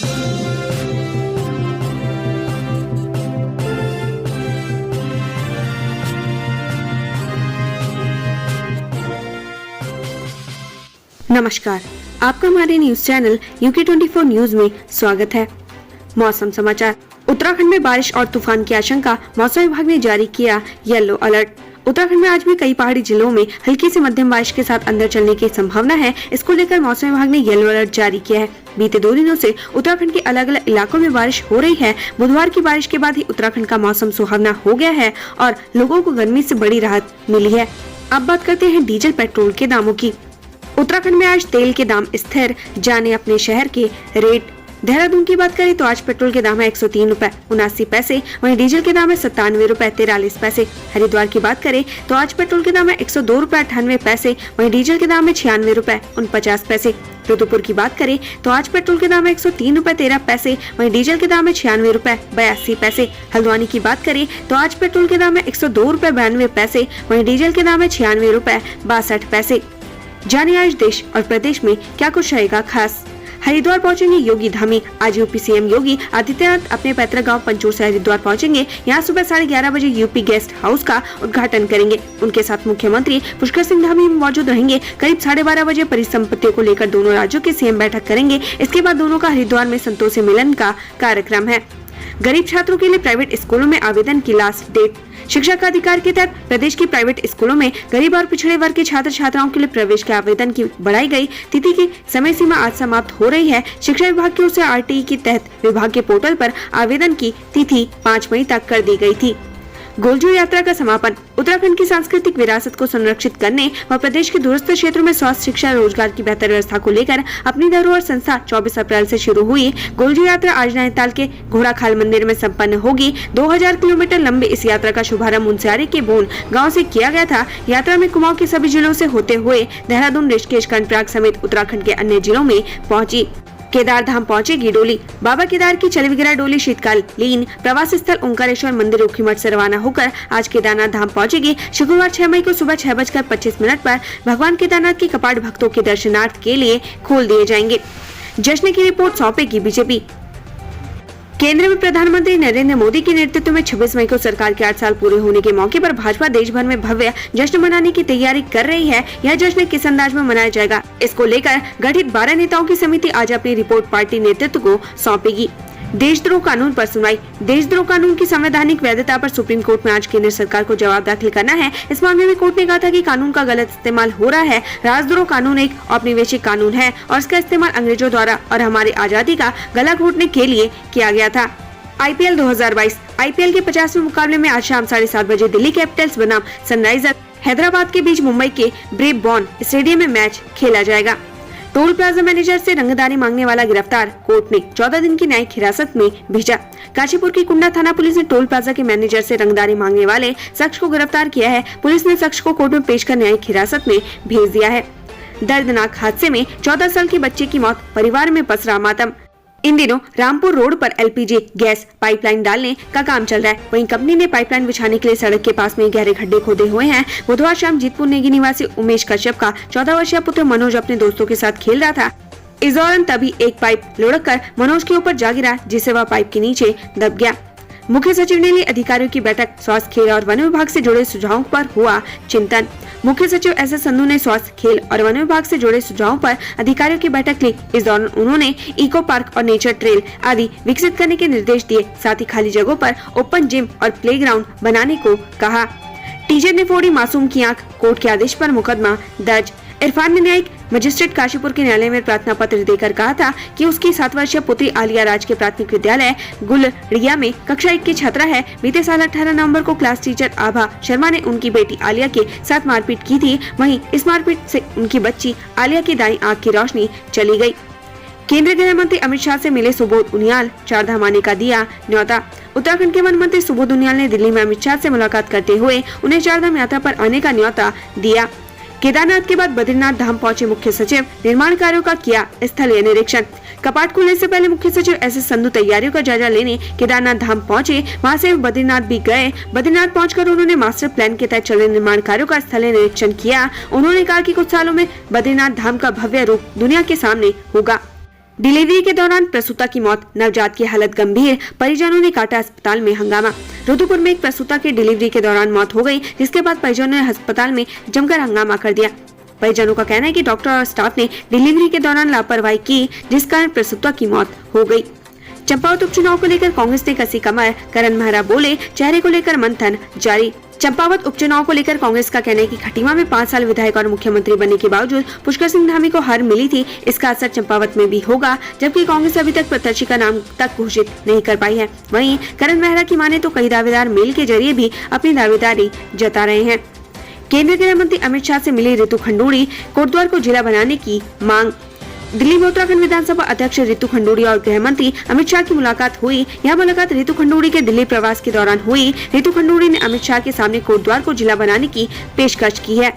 नमस्कार, आपका हमारे न्यूज चैनल UK24 न्यूज में स्वागत है। मौसम समाचार। उत्तराखंड में बारिश और तूफान की आशंका, मौसम विभाग ने जारी किया येलो अलर्ट। उत्तराखंड में आज भी कई पहाड़ी जिलों में हल्की से मध्यम बारिश के साथ अंदर चलने की संभावना है। इसको लेकर मौसम विभाग ने येलो अलर्ट जारी किया है। बीते 2 दिनों से उत्तराखंड के अलग अलग इलाकों में बारिश हो रही है। बुधवार की बारिश के बाद ही उत्तराखंड का मौसम सुहावना हो गया है और लोगों को गर्मी से बड़ी राहत मिली है। अब बात करते हैं डीजल पेट्रोल के दामों की। उत्तराखंड में आज तेल के दाम स्थिर, जाने अपने शहर के रेट। देहरादून की बात करें तो आज पेट्रोल के दाम है 103 रुपए 79 पैसे, वहीं डीजल के दाम है 97 रुपए 43 पैसे। हरिद्वार की बात करें तो आज पेट्रोल के दाम है 102 रुपए 98 पैसे, वहीं डीजल के दाम है 96 रुपए 49 पैसे। रुद्रपुर की बात करें तो आज पेट्रोल के दाम है 103 रुपए 13 पैसे, वहीं डीजल के दाम है 96 रुपए 82 पैसे। हल्द्वानी की बात करें तो आज पेट्रोल के दाम है 102 रुपए 92 पैसे, वहीं डीजल के दाम है 96 रुपए 62 पैसे। जानिए आज देश और प्रदेश में क्या कुछ रहेगा खास। हरिद्वार पहुंचेंगे योगी धामी। आज यूपी सीएम योगी आदित्यनाथ अपने पैतृक गांव पंचूर से हरिद्वार पहुंचेंगे। यहां सुबह 11:30 बजे यूपी गेस्ट हाउस का उद्घाटन करेंगे। उनके साथ मुख्यमंत्री पुष्कर सिंह धामी मौजूद रहेंगे। करीब 12:30 बजे परिसंपत्तियों को लेकर दोनों राज्यों के सीएम बैठक करेंगे। इसके बाद दोनों का हरिद्वार में संतोषी मिलन का कार्यक्रम है। गरीब छात्रों के लिए प्राइवेट स्कूलों में आवेदन की लास्ट डेट। शिक्षा का अधिकार के तहत प्रदेश की प्राइवेट स्कूलों में गरीब और पिछड़े वर्ग के छात्र छात्राओं के लिए प्रवेश के आवेदन की बढ़ाई गई तिथि की समय सीमा आज समाप्त हो रही है। शिक्षा विभाग की ओर से RTE के तहत विभाग के पोर्टल पर आवेदन की तिथि 5 मई तक कर दी गई थी। गोलजू यात्रा का समापन। उत्तराखंड की सांस्कृतिक विरासत को संरक्षित करने व प्रदेश के दूरस्थ क्षेत्रों में स्वास्थ्य, शिक्षा, रोजगार की बेहतर व्यवस्था को लेकर अपनी धरोहर संस्था 24 अप्रैल से शुरू हुई गोलजू यात्रा आज नैनीताल के घोड़ाखाल मंदिर में संपन्न होगी। 2000 किलोमीटर लंबे इस यात्रा का शुभारंभ मुनस्यारी के बोन गाँव से किया गया था। यात्रा में कुमाऊं के सभी जिलों से होते हुए देहरादून, ऋषिकेश, कर्णप्रयाग समेत उत्तराखंड के अन्य जिलों में पहुंची। केदार धाम पहुंचेगी डोली। बाबा केदार की चलविग्रह डोली शीतकालीन प्रवासी स्थल ओंकारेश्वर मंदिर ऊखीमठ से रवाना होकर आज केदारनाथ धाम पहुंचेगी। शुक्रवार 6 मई को सुबह 6:25 पर भगवान केदारनाथ के कपाट भक्तों के दर्शनार्थ के लिए खोल दिए जाएंगे। जश्न की रिपोर्ट सौंपेगी बीजेपी। केंद्र में प्रधानमंत्री नरेंद्र मोदी के नेतृत्व में 26 मई को सरकार के 8 साल पूरे होने के मौके पर भाजपा देश भर में भव्य जश्न मनाने की तैयारी कर रही है। यह जश्न किस अंदाज में मनाया जाएगा, इसको लेकर गठित 12 नेताओं की समिति आज अपनी रिपोर्ट पार्टी नेतृत्व को सौंपेगी। देशद्रोह कानून पर सुनवाई। देशद्रोह कानून की संवैधानिक वैधता पर सुप्रीम कोर्ट में आज केंद्र सरकार को जवाब दाखिल करना है। इस मामले में कोर्ट ने कहा था कि कानून का गलत इस्तेमाल हो रहा है। राजद्रोह कानून एक औपनिवेशिक कानून है और इसका इस्तेमाल अंग्रेजों द्वारा और हमारी आजादी का गला घोटने के लिए किया गया था। IPL 2022। IPL के 50वें मुकाबले में आज शाम 7:30 बजे दिल्ली कैपिटल्स बनाम सनराइजर हैदराबाद के बीच मुंबई के ब्रेबॉर्न स्टेडियम में मैच खेला जाएगा। टोल प्लाजा मैनेजर से रंगदारी मांगने वाला गिरफ्तार, कोर्ट ने 14 दिन की न्यायिक हिरासत में भेजा। काशीपुर की कुंडा थाना पुलिस ने टोल प्लाजा के मैनेजर से रंगदारी मांगने वाले शख्स को गिरफ्तार किया है। पुलिस ने शख्स को कोर्ट में पेश कर न्यायिक हिरासत में भेज दिया है। दर्दनाक हादसे में 14 साल की बच्चे की मौत, परिवार में पसरा मातम। इन दिनों रामपुर रोड पर LPG गैस पाइपलाइन डालने का काम चल रहा है। वहीं कंपनी ने पाइपलाइन बिछाने के लिए सड़क के पास में गहरे खड्डे खोदे हुए हैं। बुधवार शाम जीतपुर नेगी निवासी उमेश कश्यप का 14 वर्षीय पुत्र मनोज अपने दोस्तों के साथ खेल रहा था। इस दौरान तभी एक पाइप लुढ़ककर मनोज के ऊपर जा गिरा, जिससे वह पाइप के नीचे दब गया। मुख्य सचिव ने ली अधिकारियों की बैठक। स्वास्थ्य, खेल और वन विभाग से जुड़े सुझावों पर हुआ चिंतन। मुख्य सचिव SS संधू ने स्वास्थ्य, खेल और वन विभाग से जुड़े सुझावों पर अधिकारियों की बैठक ली। इस दौरान उन्होंने इको पार्क और नेचर ट्रेल आदि विकसित करने के निर्देश दिए। साथ ही खाली जगहों पर ओपन जिम और प्लेग्राउंड बनाने को कहा। टीचर ने फोड़ी मासूम की आंख, कोर्ट के आदेश पर मुकदमा दर्ज। इरफान ने न्यायिक मजिस्ट्रेट काशीपुर के न्यायालय में प्रार्थना पत्र देकर कहा था कि उसकी 7 वर्षीय पुत्री आलिया राज के प्राथमिक विद्यालय गुलरिया में कक्षा 1 की छात्रा है। बीते साल 18 नवंबर को क्लास टीचर आभा शर्मा ने उनकी बेटी आलिया के साथ मारपीट की थी। वहीं इस मारपीट से उनकी बच्ची आलिया की दाईं आंख की रोशनी चली गई। केंद्रीय गृह मंत्री अमित शाह से मिले सुबोध उनियाल, चारधाम आने का दिया न्योता। उत्तराखंड के वन मंत्री सुबोध उनियाल ने दिल्ली में अमित शाह से मुलाकात करते हुए उन्हें चारधाम यात्रा पर आने का न्योता दिया। केदारनाथ के बाद बद्रीनाथ धाम पहुंचे मुख्य सचिव, निर्माण कार्यों का किया स्थलीय निरीक्षण। कपाट खुलने से पहले मुख्य सचिव SS संधू तैयारियों का जायजा लेने केदारनाथ धाम पहुंचे। वहां से बद्रीनाथ भी गए। बद्रीनाथ पहुंचकर उन्होंने मास्टर प्लान के तहत चल रहे निर्माण कार्यों का स्थलीय निरीक्षण किया। उन्होंने कहा कि कुछ सालों में बद्रीनाथ धाम का भव्य रूप दुनिया के सामने होगा। डिलीवरी के दौरान प्रसूता की मौत, नवजात की हालत गंभीर, परिजनों ने काटा अस्पताल में हंगामा। रुद्रपुर में एक प्रसूता की डिलीवरी के दौरान मौत हो गई, जिसके बाद परिजनों ने अस्पताल में जमकर हंगामा कर दिया। परिजनों का कहना है कि डॉक्टर और स्टाफ ने डिलीवरी के दौरान लापरवाही की, जिस कारण प्रसूता की मौत हो गई। चंपावत उपचुनाव को लेकर कांग्रेस ने कसी कमर, करण मेहरा बोले चेहरे को लेकर मंथन जारी। चंपावत उपचुनाव को लेकर कांग्रेस का कहना है कि खटीमा में 5 साल विधायक और मुख्यमंत्री बनने के बावजूद पुष्कर सिंह धामी को हार मिली थी, इसका असर चंपावत में भी होगा, जबकि कांग्रेस अभी तक प्रत्याशी का नाम तक घोषित नहीं कर पाई है। वहीं करण मेहरा की माने तो कई दावेदार मेल के जरिए भी अपनी दावेदारी जता रहे हैं। केंद्रीय गृह मंत्री अमित शाह से मिली रितु खंडूड़ी, कोटद्वार को जिला बनाने की मांग। दिल्ली में उत्तराखंड विधानसभा अध्यक्ष रितु खंडूड़ी और गृह मंत्री अमित शाह की मुलाकात हुई। यह मुलाकात रितु खंडूड़ी के दिल्ली प्रवास के दौरान हुई। रितु खंडूड़ी ने अमित शाह के सामने कोटद्वार को जिला बनाने की पेशकश की है।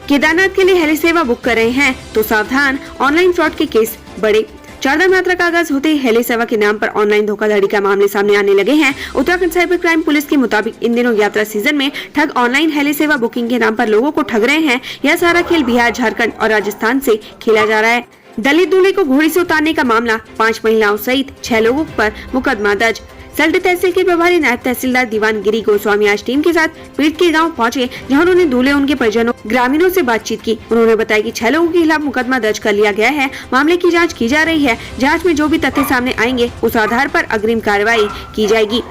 केदारनाथ के लिए हेली सेवा बुक कर रहे हैं तो सावधान, ऑनलाइन फ्रॉड के केस बढ़े। चारधाम यात्रा का आगाज होते ही हेली सेवा के नाम पर ऑनलाइन धोखाधड़ी का मामले सामने आने लगे हैं। उत्तराखंड साइबर क्राइम पुलिस के मुताबिक इन दिनों यात्रा सीजन में ठग ऑनलाइन हेली सेवा बुकिंग के नाम पर लोगों को ठग रहे हैं। यह सारा खेल बिहार, झारखंड और राजस्थान से खेला जा रहा है। दलित दूल्हे को घोड़ी से उतारने का मामला, 5 महिलाओं सहित 6 लोगों पर मुकदमा दर्ज। सल्ट तहसील के प्रभारी नायब तहसीलदार दीवान गिरी गोस्वामी आज टीम के साथ पीड़ित के गांव पहुंचे, जहां उन्होंने दूल्हे, उनके परिजनों, ग्रामीणों से बातचीत की। उन्होंने बताया कि 6 लोगों के खिलाफ मुकदमा दर्ज कर लिया गया है। मामले की जांच की जा रही है। जांच में जो भी तथ्य सामने आएंगे उस आधार पर अग्रिम कार्रवाई की जाएगी।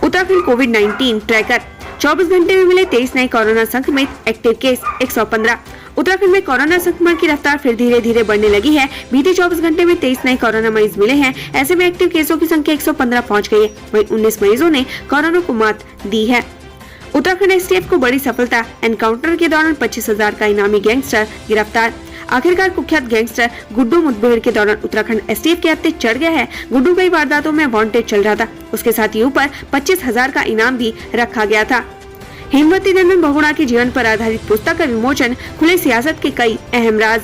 उत्तराखंड कोविड-19 ट्रैकर, 24 घंटे में मिले 23 नए कोरोना संक्रमित, एक्टिव केस 115। उत्तराखंड में कोरोना संक्रमण की रफ्तार फिर धीरे धीरे बढ़ने लगी है। बीते 24 घंटे में 23 नए कोरोना मरीज मिले हैं। ऐसे में एक्टिव केसों की संख्या 115 पहुंच गई है। वहीं 19 मरीजों ने कोरोना को मात दी है। उत्तराखंड एसटीएफ को बड़ी सफलता, एनकाउंटर के दौरान 25,000 का इनामी गैंगस्टर गिरफ्तार। आखिरकार कुख्यात गैंगस्टर गुड्डू मुठभेड़ के दौरान उत्तराखंड एसटीएफ के हत्थे चढ़ गया है। गुड्डू कई वारदातों में वांटेड चल रहा था। उसके साथियों पर 25,000 का इनाम भी रखा गया था। हेमवती नंदन बहुगुणा के जीवन पर आधारित पुस्तक का विमोचन, खुले सियासत के कई अहम राज।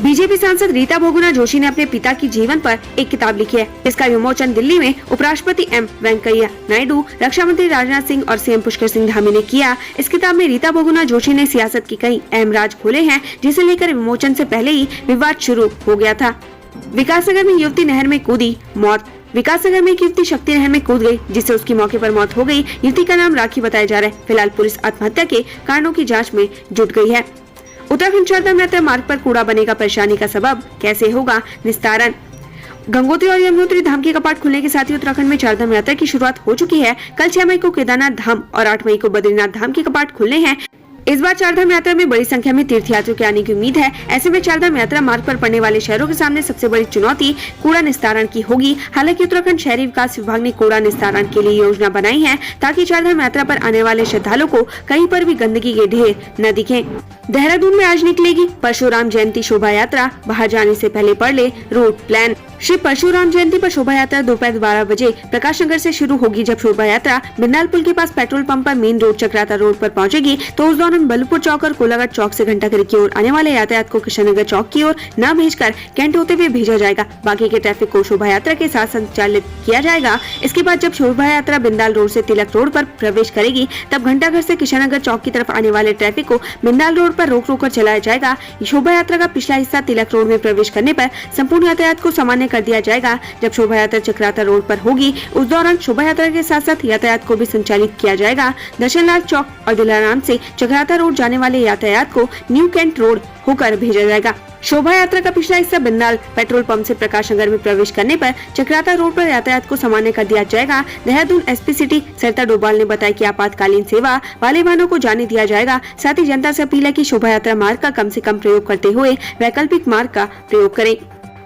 बीजेपी सांसद रीता बहुगुणा जोशी ने अपने पिता की जीवन पर एक किताब लिखी है। इसका विमोचन दिल्ली में उपराष्ट्रपति एम वेंकैया नायडू, रक्षा मंत्री राजनाथ सिंह और सीएम पुष्कर सिंह धामी ने किया। इस किताब में रीता बहुगुणा जोशी ने सियासत की कई अहम राज खोले हैं, जिसे लेकर विमोचन से पहले ही विवाद शुरू हो गया था। विकासनगर में युवती नहर में कूदी, मौत। विकासनगर में एक युवती शक्ति नहर में कूद गई, जिससे उसकी मौके पर मौत हो गई। युवती का नाम राखी बताया जा रहा है। फिलहाल पुलिस आत्महत्या के कारणों की जांच में जुट गई है। उत्तराखंड चारधाम यात्रा मार्ग पर कूड़ा बनेगा परेशानी का सबब, कैसे होगा निस्तारण। गंगोत्री और यमुनोत्री धाम के कपाट खुलने के साथ ही उत्तराखंड में चारधाम यात्रा की शुरुआत हो चुकी है। कल 6 मई को केदारनाथ धाम और 8 मई को बद्रीनाथ धाम के कपाट खुलने हैं। इस बार चारधाम यात्रा में बड़ी संख्या में तीर्थयात्रियों के आने की उम्मीद है। ऐसे में चारधाम यात्रा मार्ग पर पड़ने वाले शहरों के सामने सबसे बड़ी चुनौती कूड़ा निस्तारण की होगी। हालांकि उत्तराखंड शहरी विकास विभाग ने कूड़ा निस्तारण के लिए योजना बनाई है, ताकि चारधाम यात्रा पर आने वाले श्रद्धालुओं को कहीं पर भी गंदगी के ढेर न दिखे। देहरादून में आज निकलेगी परशुराम जयंती शोभा यात्रा, बाहर जाने से पहले पढ़ ले रूट प्लान। श्री परशुराम जयंती पर शोभा यात्रा दोपहर 12 बजे प्रकाश नगर से शुरू होगी। जब शोभा यात्रा बिंदाल पुल के पास पेट्रोल पंप पर मेन रोड चक्राता रोड पर पहुंचेगी, तो उस दौरान बल्लभपुर चौक और कोलाघाट चौक से घंटाघर की ओर आने वाले यातायात को कृष्णनगर चौक की ओर न भेजकर कैंट होते हुए भेजा जाएगा। बाकी के ट्रैफिक को शोभा यात्रा के साथ संचालित किया जाएगा। इसके बाद जब शोभा यात्रा बिंदाल रोड से तिलक रोड पर प्रवेश करेगी, तब घंटाघर से कृष्णनगर चौक की तरफ आने वाले ट्रैफिक को बिंदाल रोड पर रोक कर चलाया जाएगा। शोभा यात्रा का पिछला हिस्सा तिलक रोड में प्रवेश करने पर संपूर्ण यातायात को सामान्य कर दिया जाएगा। जब शोभा यात्रा चक्राता रोड पर होगी, उस दौरान शोभा यात्रा के साथ साथ यातायात को भी संचालित किया जाएगा। दर्शनलाल चौक और दिलाराम से चक्राता रोड जाने वाले यातायात को न्यू कैंट रोड होकर भेजा जाएगा। शोभा यात्रा का पिछला हिस्सा बिंदाल पेट्रोल पंप से प्रकाश नगर में प्रवेश करने पर चक्राता रोड पर यातायात को सामान्य कर दिया जाएगा। देहरादून एसपी सिटी सरिता डोभाल ने बताया कि आपातकालीन सेवा वाले वाहनों को जाने दिया जाएगा। साथ ही जनता से अपील है कि शोभा यात्रा मार्ग का कम से कम प्रयोग करते हुए वैकल्पिक मार्ग का प्रयोग करें।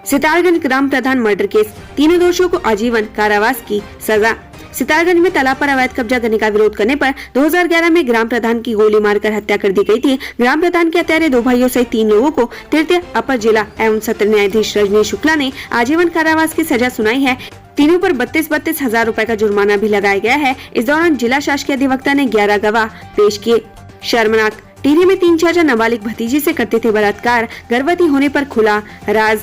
सितारगंज ग्राम प्रधान मर्डर केस, तीनों दोषियों को आजीवन कारावास की सजा। सितारगंज में तालाब पर अवैध कब्जा करने का विरोध करने पर 2011 में ग्राम प्रधान की गोली मारकर हत्या कर दी गई थी। ग्राम प्रधान के हत्यारे 2 भाइयों सहित 3 लोगों को तृतीय अपर जिला एवं सत्र न्यायाधीश रजनीश शुक्ला ने आजीवन कारावास की सजा सुनाई है। तीनों पर 32 हजार रुपए का जुर्माना भी लगाया गया है। इस दौरान जिला शासकीय अधिवक्ता ने 11 गवाह पेश किए। शर्मनाक, टिहरी में 3 चाचा नाबालिग भतीजी से करते थे बलात्कार, गर्भवती होने पर खुला राज।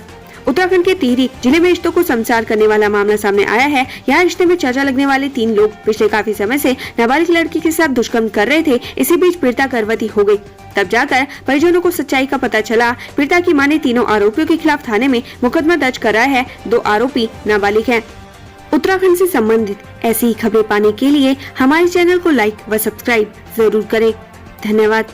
उत्तराखंड के टिहरी जिले में रिश्तों को संसार करने वाला मामला सामने आया है। यहाँ रिश्ते में चर्चा लगने वाले 3 लोग पिछले काफी समय से नाबालिग लड़की के साथ दुष्कर्म कर रहे थे। इसी बीच पीड़िता गर्भवती हो गई। तब जाकर परिजनों को सच्चाई का पता चला। पीड़िता की मां ने तीनों आरोपियों के खिलाफ थाने में मुकदमा दर्ज कराया है। 2 आरोपी नाबालिग हैं। उत्तराखंड से संबंधित ऐसी ही खबरें पाने के लिए हमारे चैनल को लाइक व सब्सक्राइब जरूर करें। धन्यवाद।